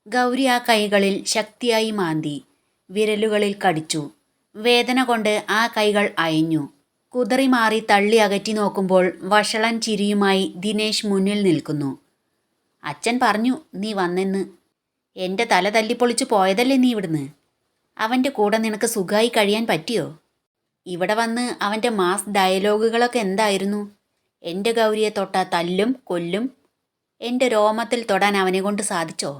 ഗൗരി ആ കൈകളിൽ ശക്തിയായി മാന്തി. വിരലുകളിൽ കടിച്ചു. വേദന കൊണ്ട് ആ കൈകൾ അയഞ്ഞു. കുതറി മാറി തള്ളി അകറ്റി നോക്കുമ്പോൾ വഷളൻ ചിരിയുമായി ദിനേശ് മുന്നിൽ നിൽക്കുന്നു. അച്ഛൻ പറഞ്ഞു നീ വന്നെന്ന്. എൻ്റെ തല തല്ലിപ്പൊളിച്ചു പോയതല്ലേ നീ ഇവിടുന്ന്. അവൻ്റെ കൂടെ നിനക്ക് സുഖമായി കഴിയാൻ പറ്റിയോ? ഇവിടെ വന്ന് അവൻ്റെ മാസ് ഡയലോഗുകളൊക്കെ എന്തായിരുന്നു? എൻ്റെ ഗൗരിയെ തൊട്ട തല്ലും കൊല്ലും. എൻ്റെ രോമത്തിൽ തൊടാൻ അവനെ കൊണ്ട് സാധിച്ചോ?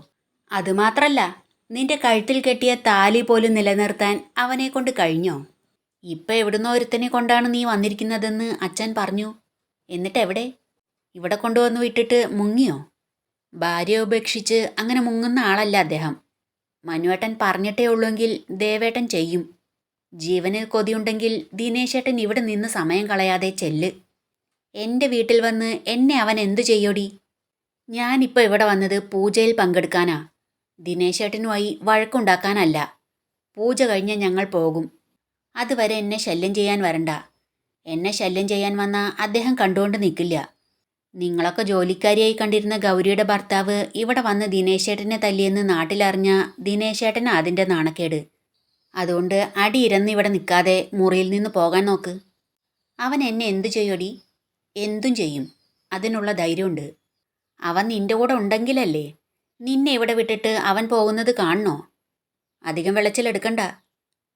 അതുമാത്രല്ല, നിന്റെ കഴുത്തിൽ കെട്ടിയ താലി പോലും നിലനിർത്താൻ അവനെ കൊണ്ട് കഴിഞ്ഞോ? ഇപ്പം എവിടുന്നോ ഒരുത്തനെ കൊണ്ടാണ് നീ വന്നിരിക്കുന്നതെന്ന് അച്ഛൻ പറഞ്ഞു. എന്നിട്ടെവിടെ? ഇവിടെ കൊണ്ടുവന്ന് വിട്ടിട്ട് മുങ്ങിയോ? ഭാര്യയെ ഉപേക്ഷിച്ച് അങ്ങനെ മുങ്ങുന്ന ആളല്ല അദ്ദേഹം. മനുവേട്ടൻ പറഞ്ഞിട്ടേ ഉള്ളൂവെങ്കിൽ ദേവേട്ടൻ ചെയ്യും. ജീവനിൽ കൊതിയുണ്ടെങ്കിൽ ദിനേശേട്ടൻ ഇവിടെ നിന്ന് സമയം കളയാതെ ചെല്ല്. എൻ്റെ വീട്ടിൽ വന്ന് എന്നെ അവൻ എന്തു ചെയ്യോടി? ഞാനിപ്പോൾ ഇവിടെ വന്നത് പൂജയിൽ പങ്കെടുക്കാനാ. ദിനേശേട്ടനുമായി വഴക്കുണ്ടാക്കാനല്ല. പൂജ കഴിഞ്ഞ് ഞങ്ങൾ പോകും. അതുവരെ എന്നെ ശല്യം ചെയ്യാൻ വരണ്ട. എന്നെ ശല്യം ചെയ്യാൻ വന്ന അദ്ദേഹം കണ്ടുകൊണ്ട് നിൽക്കില്ല. നിങ്ങളൊക്കെ ജോലിക്കാരിയായി കണ്ടിരുന്ന ഗൗരിയുടെ ഭർത്താവ് ഇവിടെ വന്ന് ദിനേശേട്ടനെ തല്ലിയെന്ന് നാട്ടിലറിഞ്ഞ ദിനേശേട്ടന് അതിൻ്റെ നാണക്കേട്. അതുകൊണ്ട് അടിയിരന്ന് ഇവിടെ നിൽക്കാതെ മുറിയിൽ നിന്ന് പോകാൻ നോക്ക്. അവൻ എന്നെ എന്തു ചെയ്യോടി? എന്തും ചെയ്യും. അതിനുള്ള ധൈര്യമുണ്ട്. അവൻ നിൻ്റെ കൂടെ ഉണ്ടെങ്കിലല്ലേ. നിന്നെ ഇവിടെ വിട്ടിട്ട് അവൻ പോകുന്നത് കാണണോ? അധികം വിളച്ചിലെടുക്കണ്ട.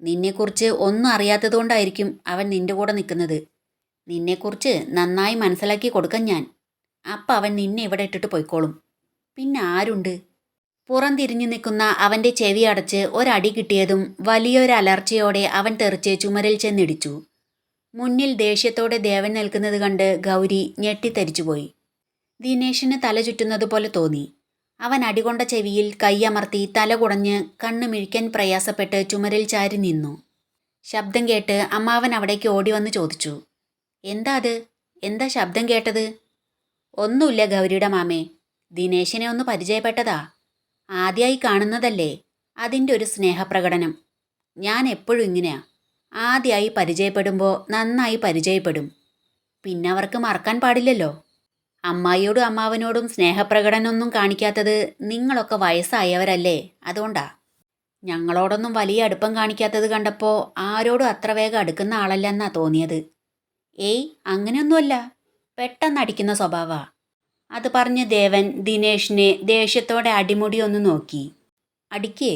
നിന്നെക്കുറിച്ച് ഒന്നും അറിയാത്തതുകൊണ്ടായിരിക്കും അവൻ നിൻ്റെ കൂടെ നിൽക്കുന്നത്. നിന്നെക്കുറിച്ച് നന്നായി മനസ്സിലാക്കി കൊടുക്കാൻ ഞാൻ. അപ്പം അവൻ നിന്നെ ഇവിടെ ഇട്ടിട്ട് പോയിക്കോളും. പിന്നെ ആരുണ്ട്? പുറംതിരിഞ്ഞു നിൽക്കുന്ന അവൻ്റെ ചെവി അടച്ച് ഒരടി കിട്ടിയതും വലിയൊരു അലർച്ചയോടെ അവൻ തെറിച്ച് ചുമരിൽ ചെന്നിടിച്ചു. മുന്നിൽ ദേഷ്യത്തോടെ ദേവൻ നിൽക്കുന്നത് കണ്ട് ഗൗരി ഞെട്ടിത്തെരിച്ചുപോയി. ദിനേശിന് തല ചുറ്റുന്നതുപോലെ തോന്നി. അവൻ അടികൊണ്ട ചെവിയിൽ കൈയമർത്തി തല കുടഞ്ഞ് കണ്ണ് മിഴിക്കാൻ പ്രയാസപ്പെട്ട് ചുമരിൽ ചാരി നിന്നു. ശബ്ദം കേട്ട് അമ്മാവൻ അവിടേക്ക് ഓടി വന്ന് ചോദിച്ചു, എന്താ അത്? എന്താ ശബ്ദം കേട്ടത്? ഒന്നുമില്ല ഗൗരിയുടെ മാമേ, ദിനേശിനെ ഒന്ന് പരിചയപ്പെട്ടതാ. ആദ്യമായി കാണുന്നതല്ലേ, അതിൻ്റെ ഒരു സ്നേഹപ്രകടനം. ഞാൻ എപ്പോഴും ഇങ്ങനെയാ. ആദ്യമായി പരിചയപ്പെടുമ്പോൾ നന്നായി പരിചയപ്പെടും. പിന്നെ അവർക്ക് മറക്കാൻ പാടില്ലല്ലോ. അമ്മായിയോടും അമ്മാവനോടും സ്നേഹപ്രകടനമൊന്നും കാണിക്കാത്തത് നിങ്ങളൊക്കെ വയസ്സായവരല്ലേ, അതുകൊണ്ടാ. ഞങ്ങളോടൊന്നും വലിയ അടുപ്പം കാണിക്കാത്തത് കണ്ടപ്പോൾ ആരോടും അത്ര വേഗം അടുക്കുന്ന ആളല്ലെന്നാ തോന്നിയത്. ഏയ് അങ്ങനെയൊന്നുമല്ല, പെട്ടെന്ന് അടിക്കുന്ന സ്വഭാവാ. അത് പറഞ്ഞ് ദേവൻ ദിനേഷിനെ ദേഷ്യത്തോടെ അടിമുടി ഒന്ന് നോക്കി. അടിക്കേ?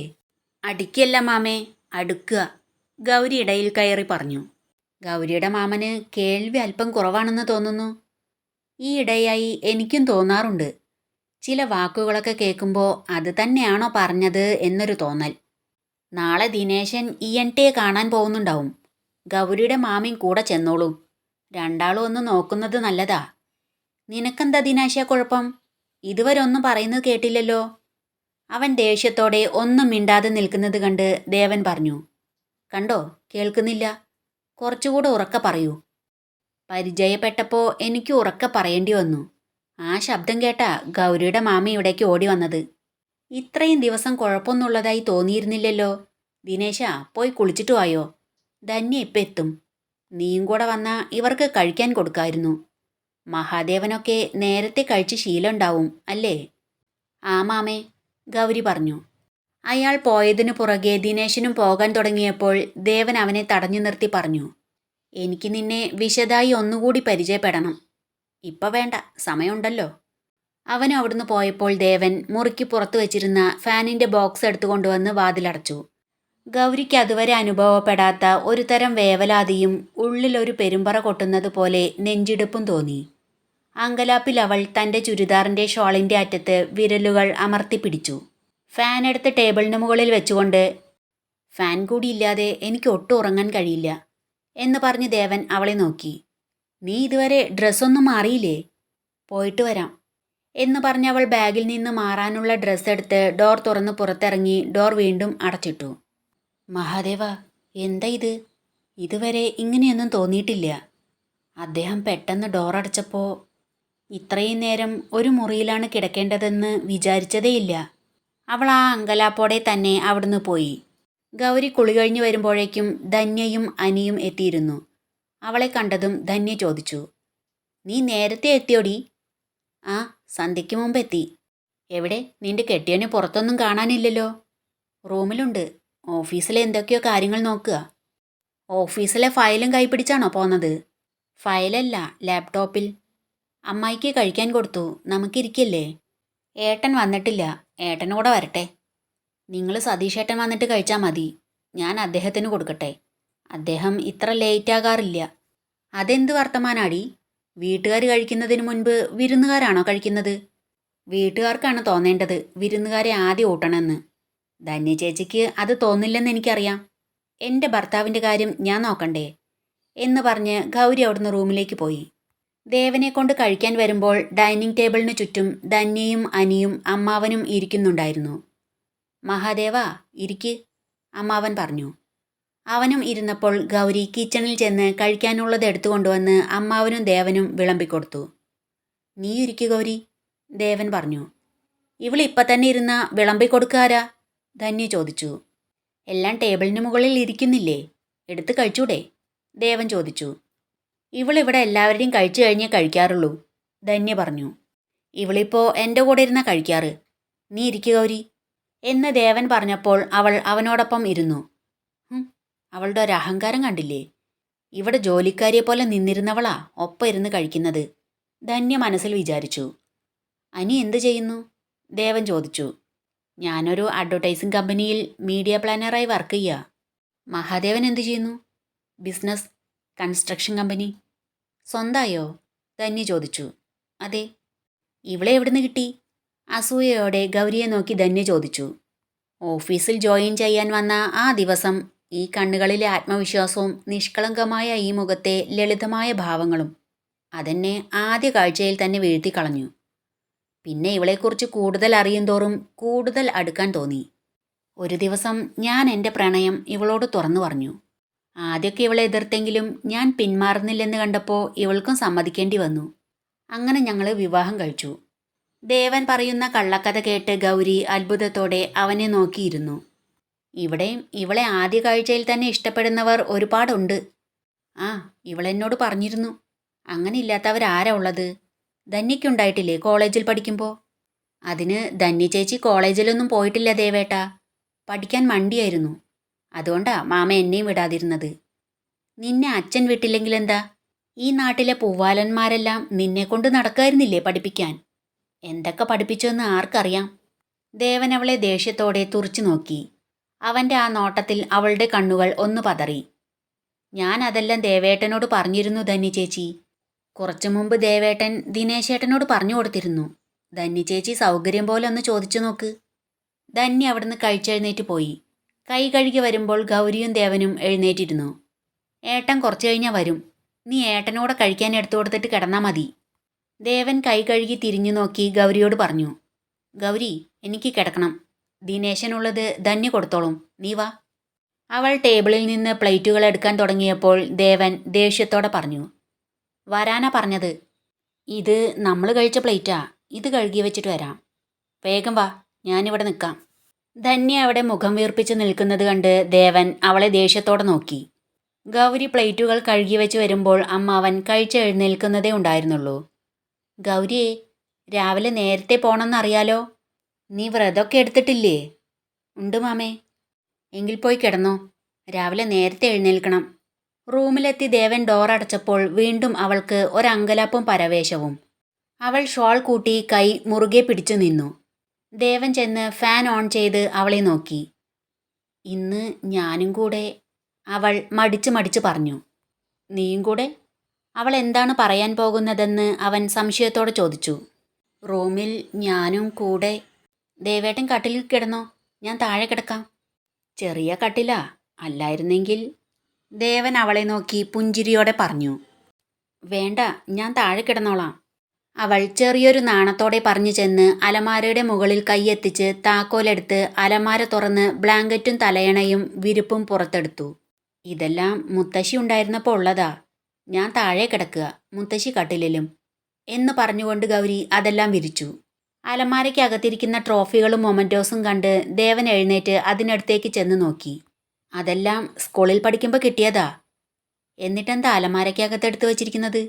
അടിക്കല്ല മാമേ, അടുക്കുക, ഗൗരി ഇടയിൽ കയറി പറഞ്ഞു. ഗൗരിയുടെ മാമന് കേൾവി അല്പം കുറവാണെന്ന് തോന്നുന്നു. ഈ ഇടയായി എനിക്കും തോന്നാറുണ്ട്. ചില വാക്കുകളൊക്കെ കേൾക്കുമ്പോൾ അത് തന്നെയാണോ പറഞ്ഞത് എന്നൊരു തോന്നൽ. നാളെ ദിനേശൻ ഇയൻറ്റയെ കാണാൻ പോകുന്നുണ്ടാവും. ഗൗരിയുടെ മാമയും കൂടെ ചെന്നോളൂ. രണ്ടാളും ഒന്ന് നോക്കുന്നത് നല്ലതാ. നിനക്കെന്താ ദിനാശയ കുഴപ്പം? ഇതുവരെ ഒന്നും പറയുന്നത് കേട്ടില്ലല്ലോ. അവൻ ദേഷ്യത്തോടെ ഒന്നും മിണ്ടാതെ നിൽക്കുന്നത് കണ്ട് ദേവൻ പറഞ്ഞു, കണ്ടോ, കേൾക്കുന്നില്ല. കുറച്ചുകൂടെ ഉറക്കെ പറയൂ. പരിചയപ്പെട്ടപ്പോൾ എനിക്ക് ഉറക്കെ പറയേണ്ടി വന്നു. ആ ശബ്ദം കേട്ടാ ഗൗരിയുടെ മാമ ഇവിടേക്ക് ഓടി വന്നത്. ഇത്രയും ദിവസം കുഴപ്പമൊന്നുള്ളതായി തോന്നിയിരുന്നില്ലല്ലോ. ദിനേശ, പോയി കുളിച്ചിട്ട് വായോ. ധന്യ ഇപ്പം എത്തും. നീയും കൂടെ വന്നാൽ ഇവർക്ക് കഴിക്കാൻ കൊടുക്കായിരുന്നു. മഹാദേവനൊക്കെ നേരത്തെ കഴിച്ച് ശീലമുണ്ടാവും അല്ലേ? ആ മാമേ, ഗൗരി പറഞ്ഞു. അയാൾ പോയതിനു പുറകെ ദിനേശനും പോകാൻ തുടങ്ങിയപ്പോൾ ദേവൻ അവനെ തടഞ്ഞു നിർത്തി പറഞ്ഞു, എനിക്ക് നിന്നെ വിശദമായി ഒന്നുകൂടി പരിചയപ്പെടണം. ഇപ്പം വേണ്ട, സമയമുണ്ടല്ലോ. അവൻ അവിടുന്ന് പോയപ്പോൾ ദേവൻ മുറിക്ക് പുറത്തു വച്ചിരുന്ന ഫാനിൻ്റെ ബോക്സ് എടുത്തുകൊണ്ടുവന്ന് വാതിലടച്ചു. ഗൗരിക്ക് അതുവരെ അനുഭവപ്പെടാത്ത ഒരു തരം വേവലാതിയും ഉള്ളിലൊരു പെരുമ്പറ കൊട്ടുന്നത് പോലെ നെഞ്ചിടിപ്പും തോന്നി. അങ്കലാപ്പിൽ അവൾ തൻ്റെ ചുരിദാറിൻ്റെ ഷോളിൻ്റെ അറ്റത്ത് വിരലുകൾ അമർത്തിപ്പിടിച്ചു. ഫാൻ എടുത്ത് ടേബിളിന് മുകളിൽ വെച്ചുകൊണ്ട്, ഫാൻ കൂടിയില്ലാതെ എനിക്ക് ഒട്ടും ഉറങ്ങാൻ കഴിയില്ല എന്ന് പറഞ്ഞ് ദേവൻ അവളെ നോക്കി. നീ ഇതുവരെ ഡ്രസ്സൊന്നും മാറിയില്ലേ? പോയിട്ട് വരാം എന്ന് പറഞ്ഞ് അവൾ ബാഗിൽ നിന്ന് മാറാനുള്ള ഡ്രസ്സ് എടുത്ത് ഡോർ തുറന്ന് പുറത്തിറങ്ങി ഡോർ വീണ്ടും അടച്ചിട്ടു. മഹാദേവ, എന്താ ഇത്? ഇതുവരെ ഇങ്ങനെയൊന്നും തോന്നിയിട്ടില്ല. അദ്ദേഹം പെട്ടെന്ന് ഡോർ അടച്ചപ്പോൾ ഇത്രയും നേരം ഒരു മുറിയിലാണ് കിടക്കേണ്ടതെന്ന് വിചാരിച്ചതേയില്ല. അവൾ ആ അങ്കലാപ്പോടെ തന്നെ അവിടുന്ന് പോയി. ഗൗരി കുളി കഴിഞ്ഞു വരുമ്പോഴേക്കും ധന്യയും അനിയും എത്തിയിരുന്നു. അവളെ കണ്ടതും ധന്യ ചോദിച്ചു, നീ നേരത്തെ എത്തിയോടി? ആ, സന്ധ്യയ്ക്ക് മുമ്പ് എത്തി. എവിടെ നിന്റെ കെട്ടിയവനെ പുറത്തൊന്നും കാണാനില്ലല്ലോ? റൂമിലുണ്ട്. ഓഫീസിലെ എന്തൊക്കെയോ കാര്യങ്ങൾ നോക്കുക. ഓഫീസിലെ ഫയലും കൈപ്പിടിച്ചാണോ പോന്നത്? ഫയലല്ല, ലാപ്ടോപ്പിൽ. അമ്മായിക്ക് കഴിക്കാൻ കൊടുത്തു. നമുക്കിരിക്കില്ലേ? ഏട്ടൻ വന്നിട്ടില്ല. ഏട്ടനൂടെ വരട്ടെ. നിങ്ങൾ സതീഷേട്ടൻ വന്നിട്ട് കഴിച്ചാൽ മതി. ഞാൻ അദ്ദേഹത്തിന് കൊടുക്കട്ടെ. അദ്ദേഹം ഇത്ര ലേറ്റ് ആകാറില്ല. അതെന്ത് വർത്തമാനാടി? വീട്ടുകാർ കഴിക്കുന്നതിന് മുൻപ് വിരുന്നുകാരാണോ കഴിക്കുന്നത്? വീട്ടുകാർക്കാണ് തോന്നേണ്ടത് വിരുന്നുകാരെ ആദ്യം ഊട്ടണമെന്ന്. ധന്യ ചേച്ചിക്ക് അത് തോന്നില്ലെന്ന് എനിക്കറിയാം. എൻ്റെ ഭർത്താവിൻ്റെ കാര്യം ഞാൻ നോക്കണ്ടേ എന്ന് പറഞ്ഞ് ഗൗരി അവിടുന്ന് റൂമിലേക്ക് പോയി. ദേവനെ കൊണ്ട് കഴിക്കാൻ വരുമ്പോൾ ഡൈനിങ് ടേബിളിന് ചുറ്റും ധന്യയും അനിയും അമ്മാവനും ഇരിക്കുന്നുണ്ടായിരുന്നു. മഹാദേവ ഇരിക്ക്, അമ്മാവൻ പറഞ്ഞു. അവനും ഇരുന്നപ്പോൾ ഗൗരി കിച്ചണിൽ ചെന്ന് കഴിക്കാനുള്ളത് എടുത്തുകൊണ്ടുവന്ന് അമ്മാവനും ദേവനും വിളമ്പിക്കൊടുത്തു. നീ ഇരിക്കു ഗൗരി, ദേവൻ പറഞ്ഞു. ഇവളിപ്പം തന്നെ ഇരുന്ന വിളമ്പിക്കൊടുക്കാരാ? ധന്യ ചോദിച്ചു. എല്ലാം ടേബിളിന് മുകളിൽ ഇരിക്കുന്നില്ലേ, എടുത്ത് കഴിച്ചൂടെ? ദേവൻ ചോദിച്ചു. ഇവളിവിടെ എല്ലാവരുടെയും കഴിച്ചു കഴിഞ്ഞേ കഴിക്കാറുള്ളൂ, ധന്യ പറഞ്ഞു. ഇവളിപ്പോൾ എൻ്റെ കൂടെ ഇരുന്നാ കഴിക്കാറ്. നീ ഇരിക്കു ഗൗരി എന്ന് ദേവൻ പറഞ്ഞപ്പോൾ അവൾ അവനോടൊപ്പം ഇരുന്നു. അവളുടെ ഒരു അഹങ്കാരം കണ്ടില്ലേ? ഇവിടെ ജോലിക്കാരിയെ പോലെ നിന്നിരുന്നവളാ ഒപ്പം ഇരുന്ന് കഴിക്കുന്നത്, ധന്യ മനസ്സിൽ വിചാരിച്ചു. അനി എന്ത് ചെയ്യുന്നു? ദേവൻ ചോദിച്ചു. ഞാനൊരു അഡ്വർടൈസിംഗ് കമ്പനിയിൽ മീഡിയ പ്ലാനറായി വർക്ക് ചെയ്യുക. മഹാദേവൻ എന്ത് ചെയ്യുന്നു? Business, construction company. സ്വന്തമായോ? ധന്യ ചോദിച്ചു. അതെ. ഇവളെ എവിടുന്ന് കിട്ടി? അസൂയയോടെ ഗൗരിയെ നോക്കി ധന്യ ചോദിച്ചു. ഓഫീസിൽ ജോയിൻ ചെയ്യാൻ വന്ന ആ ദിവസം ഈ കണ്ണുകളിലെ ആത്മവിശ്വാസവും നിഷ്കളങ്കമായ ഈ മുഖത്തെ ലളിതമായ ഭാവങ്ങളും അതെന്നെ ആദ്യ കാഴ്ചയിൽ തന്നെ വീഴ്ത്തിക്കളഞ്ഞു. പിന്നെ ഇവളെക്കുറിച്ച് കൂടുതൽ അറിയും തോറും കൂടുതൽ അടുക്കാൻ തോന്നി. ഒരു ദിവസം ഞാൻ എൻ്റെ പ്രണയം ഇവളോട് തുറന്നു പറഞ്ഞു. ആദ്യമൊക്കെ ഇവളെ എതിർത്തെങ്കിലും ഞാൻ പിന്മാറുന്നില്ലെന്ന് കണ്ടപ്പോൾ ഇവൾക്കും സമ്മതിക്കേണ്ടി വന്നു. അങ്ങനെ ഞങ്ങൾ വിവാഹം കഴിച്ചു. ദേവൻ പറയുന്ന കള്ളക്കഥ കേട്ട് ഗൗരി അത്ഭുതത്തോടെ അവനെ നോക്കിയിരുന്നു. ഇവിടെയും ഇവളെ ആദ്യ കാഴ്ചയിൽ തന്നെ ഇഷ്ടപ്പെടുന്നവർ ഒരുപാടുണ്ട്. ആ, ഇവളെന്നോട് പറഞ്ഞിരുന്നു. അങ്ങനെ ഇല്ലാത്തവരാരാ ഉള്ളത്? ധന്യയ്ക്കുണ്ടായിട്ടില്ലേ കോളേജിൽ പഠിക്കുമ്പോൾ? അതിന് ധന്യ ചേച്ചി കോളേജിലൊന്നും പോയിട്ടില്ല ദേവേട്ടാ. പഠിക്കാൻ മണ്ടിയായിരുന്നു. അതുകൊണ്ടാ മാമ എന്നെയും വിടാതിരുന്നത്. നിന്നെ അച്ഛൻ വിട്ടില്ലെങ്കിലെന്താ? ഈ നാട്ടിലെ പൂവാലന്മാരെല്ലാം നിന്നെക്കൊണ്ട് നടക്കായിരുന്നില്ലേ പഠിപ്പിക്കാൻ? എന്തൊക്കെ പഠിപ്പിച്ചെന്ന് ആർക്കറിയാം? ദേവൻ അവളെ ദേഷ്യത്തോടെ തുറച്ചു നോക്കി. അവൻ്റെ ആ നോട്ടത്തിൽ അവളുടെ കണ്ണുകൾ ഒന്ന് പതറി. ഞാൻ അതെല്ലാം ദേവേട്ടനോട് പറഞ്ഞിരുന്നു ധന്യ ചേച്ചി. കുറച്ചു മുമ്പ് ദേവേട്ടൻ ദിനേശേട്ടനോട് പറഞ്ഞു കൊടുത്തിരുന്നു. ധന്യ ചേച്ചി സൗകര്യം പോലെ ഒന്ന് ചോദിച്ചു നോക്ക്. ധന്യ അവിടുന്ന് കഴിച്ചെഴുന്നേറ്റ് പോയി. കൈ കഴുകി വരുമ്പോൾ ഗൗരിയും ദേവനും എഴുന്നേറ്റിരുന്നു. ഏട്ടൻ കുറച്ചു കഴിഞ്ഞാൽ വരും. നീ ഏട്ടനോടെ കഴിക്കാൻ എടുത്തു കൊടുത്തിട്ട് കിടന്നാൽ മതി. ദേവൻ കൈ കഴുകി തിരിഞ്ഞു നോക്കി ഗൗരിയോട് പറഞ്ഞു. ഗൗരി, എനിക്ക് കിടക്കണം. ദിനേശനുള്ളത് ധന്യ കൊടുത്തോളും, നീ വാ. അവൾ ടേബിളിൽ നിന്ന് പ്ലേറ്റുകൾ എടുക്കാൻ തുടങ്ങിയപ്പോൾ ദേവൻ ദേഷ്യത്തോടെ പറഞ്ഞു. വരാനാ പറഞ്ഞത്. ഇത് നമ്മൾ കഴിച്ച പ്ലേറ്റാ. ഇത് കഴുകി വെച്ചിട്ട് വരാം. വേഗം വാ, ഞാനിവിടെ നിൽക്കാം. ധന്യ അവിടെ മുഖം വീർപ്പിച്ച് നിൽക്കുന്നത് കണ്ട് ദേവൻ അവളെ ദേഷ്യത്തോടെ നോക്കി. ഗൗരി പ്ലേറ്റുകൾ കഴുകി വെച്ച് വരുമ്പോൾ അമ്മാവൻ കഴിച്ചെഴുന്നേൽക്കുന്നതേ ഉണ്ടായിരുന്നുള്ളൂ. ഗൗരിയെ, രാവിലെ നേരത്തെ പോണമെന്നറിയാലോ. നീ വ്രതമൊക്കെ എടുത്തിട്ടില്ലേ? ഉണ്ട് മാമേ. എങ്കിൽ പോയി കിടന്നോ. രാവിലെ നേരത്തെ എഴുന്നേൽക്കണം. റൂമിലെത്തി ദേവൻ ഡോർ അടച്ചപ്പോൾ വീണ്ടും അവൾക്ക് ഒരങ്കലാപ്പും പരവേശവും. അവൾ ഷോൾ കൂട്ടി കൈ മുറുകെ പിടിച്ചു നിന്നു. ദേവൻ ചെന്ന് ഫാൻ ഓൺ ചെയ്ത് അവളെ നോക്കി. ഇന്ന് ഞാനും കൂടെ, അവൾ മടിച്ച് പറഞ്ഞു. നീയും കൂടെ? അവൾ എന്താണ് പറയാൻ പോകുന്നതെന്ന് അവൻ സംശയത്തോടെ ചോദിച്ചു. റൂമിൽ ഞാനും കൂടെ. ദേവേട്ടൻ കട്ടിലിൽ കിടന്നോ, ഞാൻ താഴെ കിടക്കാം. ചെറിയ കട്ടിലാ, അല്ലായിരുന്നെങ്കിൽ. ദേവൻ അവളെ നോക്കി പുഞ്ചിരിയോടെ പറഞ്ഞു. വേണ്ട, ഞാൻ താഴെ കിടന്നോളാം. അവൾ ചെറിയൊരു നാണത്തോടെ പറഞ്ഞു ചെന്ന് അലമാരയുടെ മുകളിൽ കൈയെത്തിച്ച് താക്കോലെടുത്ത് അലമാര തുറന്ന് ബ്ലാങ്കറ്റും തലയണയും വിരിപ്പും പുറത്തെടുത്തു. ഇതെല്ലാം മുത്തശ്ശി ഉണ്ടായിരുന്നപ്പോൾ ഉള്ളതാ. ഞാൻ താഴെ കിടക്കുക, മുത്തശ്ശി കട്ടിലിലും എന്ന് പറഞ്ഞുകൊണ്ട് ഗൗരി അതെല്ലാം വിരിച്ചു. അലമാരയ്ക്കകത്തിരിക്കുന്ന ട്രോഫികളും മൊമൻറ്റോസും കണ്ട് ദേവൻ എഴുന്നേറ്റ് അതിനടുത്തേക്ക് ചെന്ന് നോക്കി. അതെല്ലാം സ്കൂളിൽ പഠിക്കുമ്പോൾ കിട്ടിയതാ. എന്നിട്ടെന്താ അലമാരയ്ക്കകത്തെടുത്ത് വച്ചിരിക്കുന്നത്?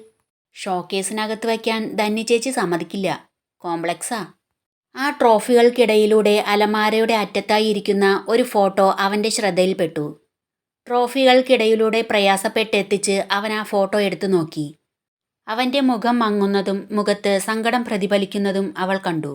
ഷോക്കേസിനകത്ത് വയ്ക്കാൻ ധന്യ ചേച്ചി സമ്മതിക്കില്ല. കോംപ്ലക്സാ. ആ ട്രോഫികൾക്കിടയിലൂടെ അലമാരയുടെ അറ്റത്തായി ഇരിക്കുന്ന ഒരു ഫോട്ടോ അവൻ്റെ ശ്രദ്ധയിൽപ്പെട്ടു. ട്രോഫികൾക്കിടയിലൂടെ പ്രയാസപ്പെട്ടെത്തിച്ച് അവൻ ആ ഫോട്ടോ എടുത്തു നോക്കി. അവൻ്റെ മുഖം മങ്ങുന്നതും മുഖത്ത് സങ്കടം പ്രതിഫലിക്കുന്നതും അവൾ കണ്ടു.